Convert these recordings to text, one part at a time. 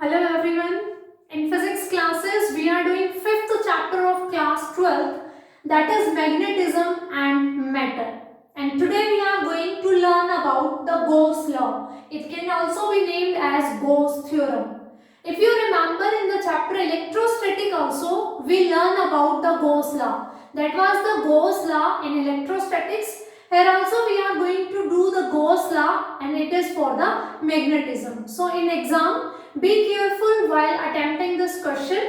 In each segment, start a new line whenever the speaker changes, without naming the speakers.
Hello everyone. In physics classes, we are doing 5th chapter of class 12, that is magnetism and matter. And today we are going to learn about the Gauss law. It can also be named as Gauss theorem. If you remember in the chapter electrostatic also, we learn about the Gauss law. That was the Gauss law in electrostatics. Here also we are going to do the Gauss law and it is for the magnetism. So in exam, be careful while attempting this question.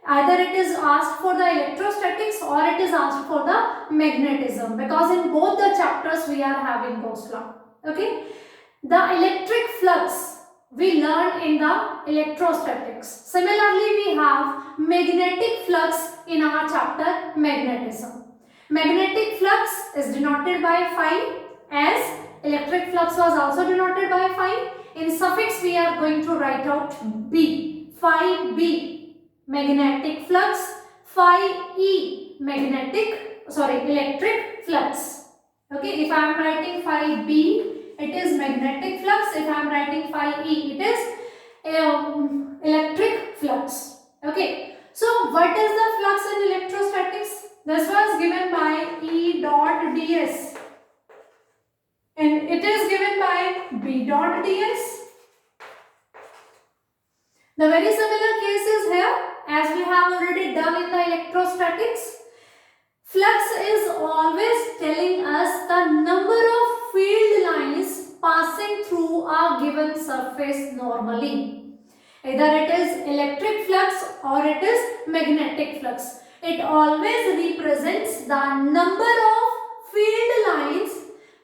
Either it is asked for the electrostatics or it is asked for the magnetism, because in both the chapters we are having Gauss law. Okay. The electric flux we learned in the electrostatics. Similarly, we have magnetic flux in our chapter magnetism. Magnetic flux is denoted by phi, as electric flux was also denoted by phi. In suffix we are going to write out B, phi B, magnetic flux, phi E, electric flux. Okay, if I am writing phi B, it is magnetic flux. If I am writing phi E, it is electric flux. Okay, so what is the flux in electrostatics? This was given by E dot ds and it is given by B dot ds. The very similar case is here, as we have already done in the electrostatics. Flux is always telling us the number of field lines passing through a given surface normally. Either it is electric flux or it is magnetic flux. It always represents the number of field lines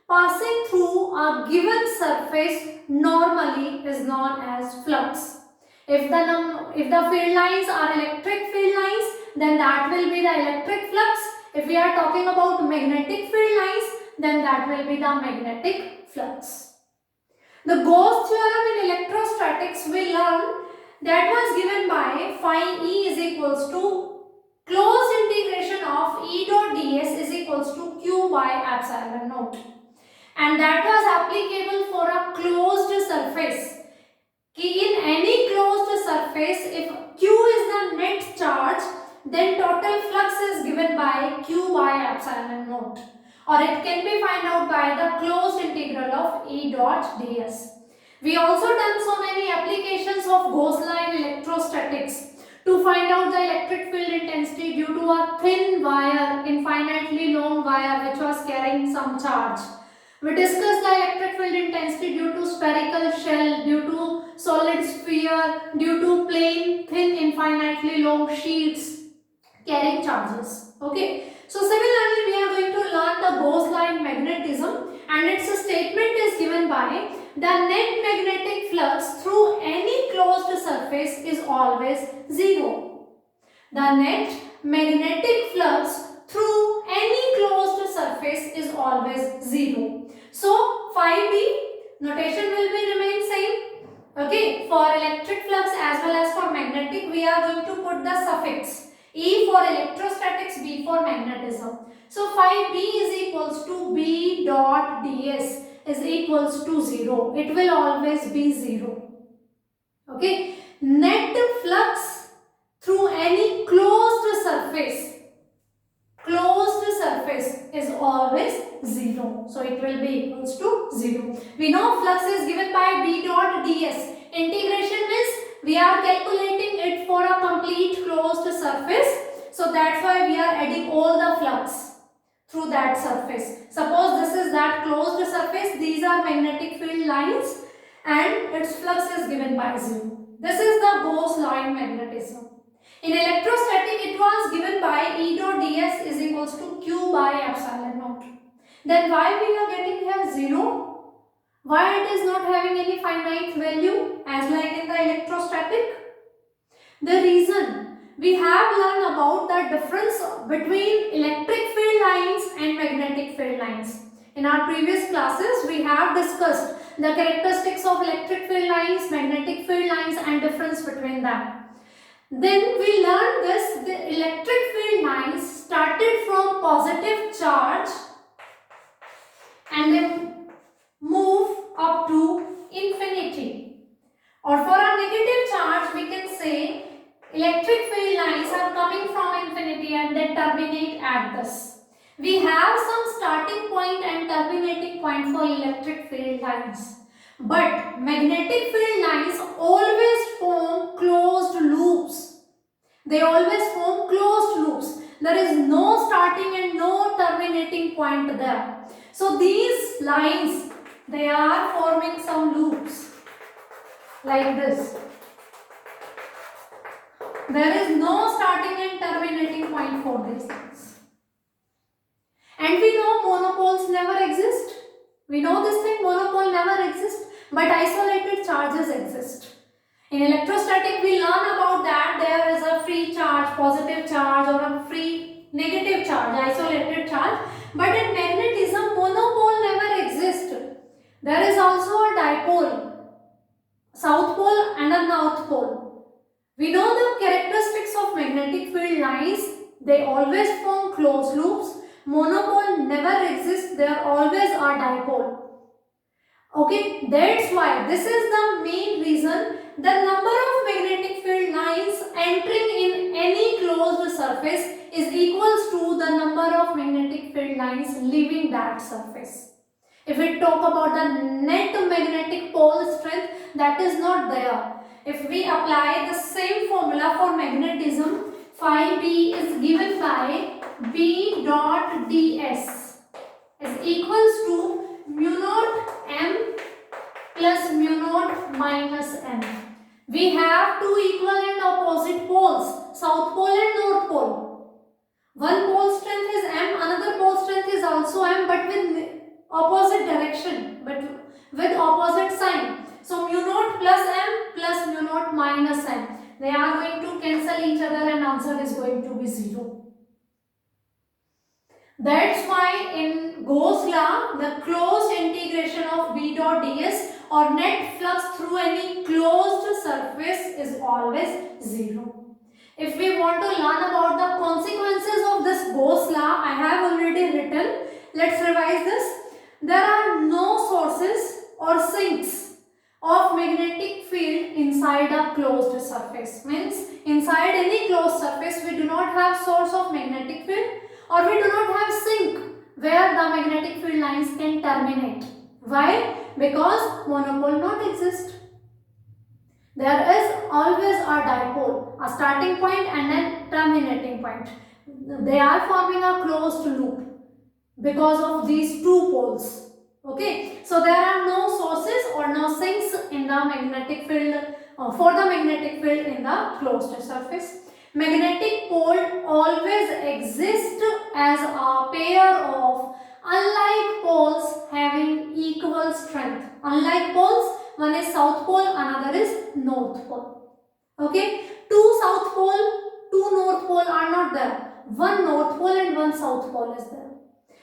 passing through a given surface normally is known as flux. If the field lines are electric field lines, then that will be the electric flux. If we are talking about magnetic field lines, then that will be the magnetic flux. The Gauss theorem in electrostatics we learned that was given by phi E is equals to closed integration of E dot ds is equals to q by epsilon naught. And that was applicable for a closed surface. In any closed surface, if q is the net charge, then total flux is given by q by epsilon naught, or it can be found out by the closed integral of E dot ds. We also done so many applications of Gauss law in electrostatics to find out the electric field intensity due to a thin wire, infinitely long wire which was carrying some charge. We discussed the electric field intensity due to spherical shell, due to solid sphere, due to plane, thin, infinitely long sheets carrying charges. Okay. So similarly, we are going to learn the Gauss law in magnetism, and its statement is given by the net magnetic flux through any closed surface is always zero. The net magnetic flux through any closed surface is always zero. So phi B notation will be remain same. Okay, for electric flux as well as for magnetic, we are going to put the suffix E for electrostatics, B for magnetism. So phi B is equals to B dot ds is equals to 0. It will always be 0. Okay, net flux through any closed surface is always 0. So it will be equals to 0. We know flux is given by B dot ds. Integration means we are calculating it for a complete closed surface. So that's why we are adding all the flux through that surface. Suppose this is that closed surface. These are magnetic field lines and its flux is given by 0. This is the Gauss law in magnetism. In electrostatic, it was given by E dot ds is equals to q by epsilon naught. Then why we are getting here 0? Why it is not having any finite value as like in the electrostatic? The reason, we have learned about the difference between electric field lines and magnetic field lines. In our previous classes, we have discussed the characteristics of electric field lines, magnetic field lines and difference between them. Then we learned this, the electric field lines started from positive charge and then move up to infinity. Or for a negative charge, we terminating point for electric field lines. But magnetic field lines always form closed loops. They always form closed loops. There is no starting and no terminating point there. So these lines, they are forming some loops like this. There is no starting and terminating point for these lines. And we know monopoles never exist. We know this thing, monopole never exists, but isolated charges exist. In electrostatic, we learn about that there is a free charge, positive charge, or a free negative charge, isolated charge. But in magnetism, monopole never exists. There is also a dipole, south pole and a north pole. We know the characteristics of magnetic field lines. They always form closed loops. Monopole never exists. There always are dipole. Okay, that's why this is the main reason the number of magnetic field lines entering in any closed surface is equals to the number of magnetic field lines leaving that surface. If we talk about the net magnetic pole strength, that is not there. If we apply the same formula for magnetism, phi B is given by B dot ds is equals to mu naught m plus mu naught minus m. We have two equal and opposite poles, south pole and north pole. One pole strength is m, another pole strength is also m, but with opposite direction, but with opposite sign. So mu naught plus m plus mu naught minus m. They are going to cancel each other and answer is going to be 0. That's why in Gauss law, the closed integration of B dot ds or net flux through any closed surface is always 0. If we want to learn about the consequences of this Gauss law, I have already written. Let's revise this. There are no sources or sinks of magnetic field inside a closed surface. Means inside any closed surface, we do not have source of magnetic field, or we do not have sink where the magnetic field lines can terminate. Why? Because monopole not exist. There is always a dipole, a starting point and then terminating point. They are forming a closed loop because of these two poles. Okay, so there are no sources or no sinks in the magnetic field for the magnetic field in the closed surface. Magnetic pole always exists as a pair of unlike poles having equal strength. Unlike poles, one is south pole, another is north pole. Okay, two south pole, two north pole are not there. One north pole and one south pole is there.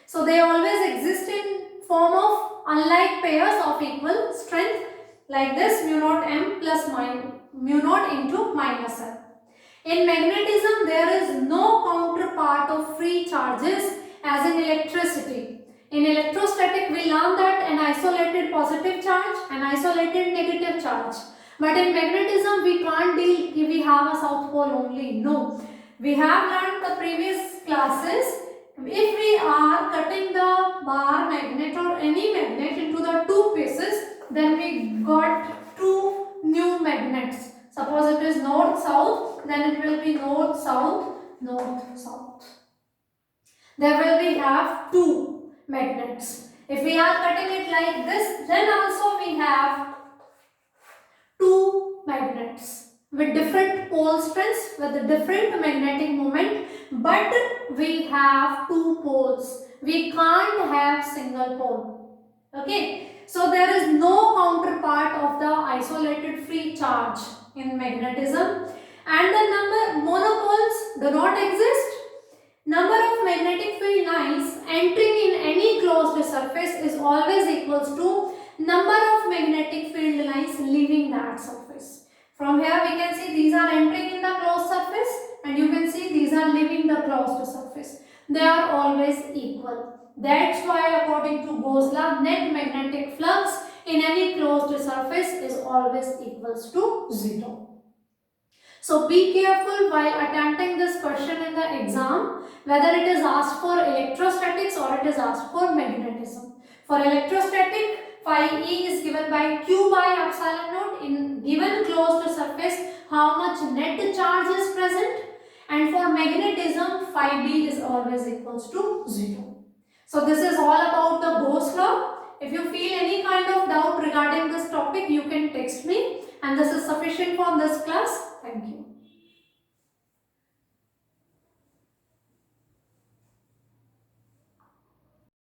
So they always exist in form of unlike pairs of equal strength, like this mu naught m plus mu naught into minus m. In magnetism, there is no counterpart of free charges as in electricity. In electrostatic, we learn that an isolated positive charge and isolated negative charge. But in magnetism, we can't deal if we have a south pole only. No. We have learned the previous classes. If we are cutting the bar magnet or any magnet into the two pieces, then we got two new magnets. Suppose it is north-south, then it will be north-south, north-south. There will be have two magnets. If we are cutting it like this, then also we have two magnets with different pole strengths, with a different magnetic moment, but we have two poles. We can't have single pole. Okay, so there is no counterpart of the isolated free charge in magnetism, and the number monopoles do not exist. Number of magnetic field lines entering in any closed surface is always equals to number of magnetic field lines leaving that surface. From here we can see these are entering in the closed surface, and you can see these are leaving the closed surface. They are always equal. That's why according to Gauss law, net magnetic flux in any closed surface is always equals to 0. So be careful while attempting this question in the exam, whether it is asked for electrostatics or it is asked for magnetism. For electrostatic, phi E is given by Q by epsilon naught. In given closed surface, how much net charge is present? And for magnetism, phi B is always equals to 0. So this is all about the Gauss law. If you feel any kind of doubt regarding this topic, you can text me, and this is sufficient for this class. Thank you.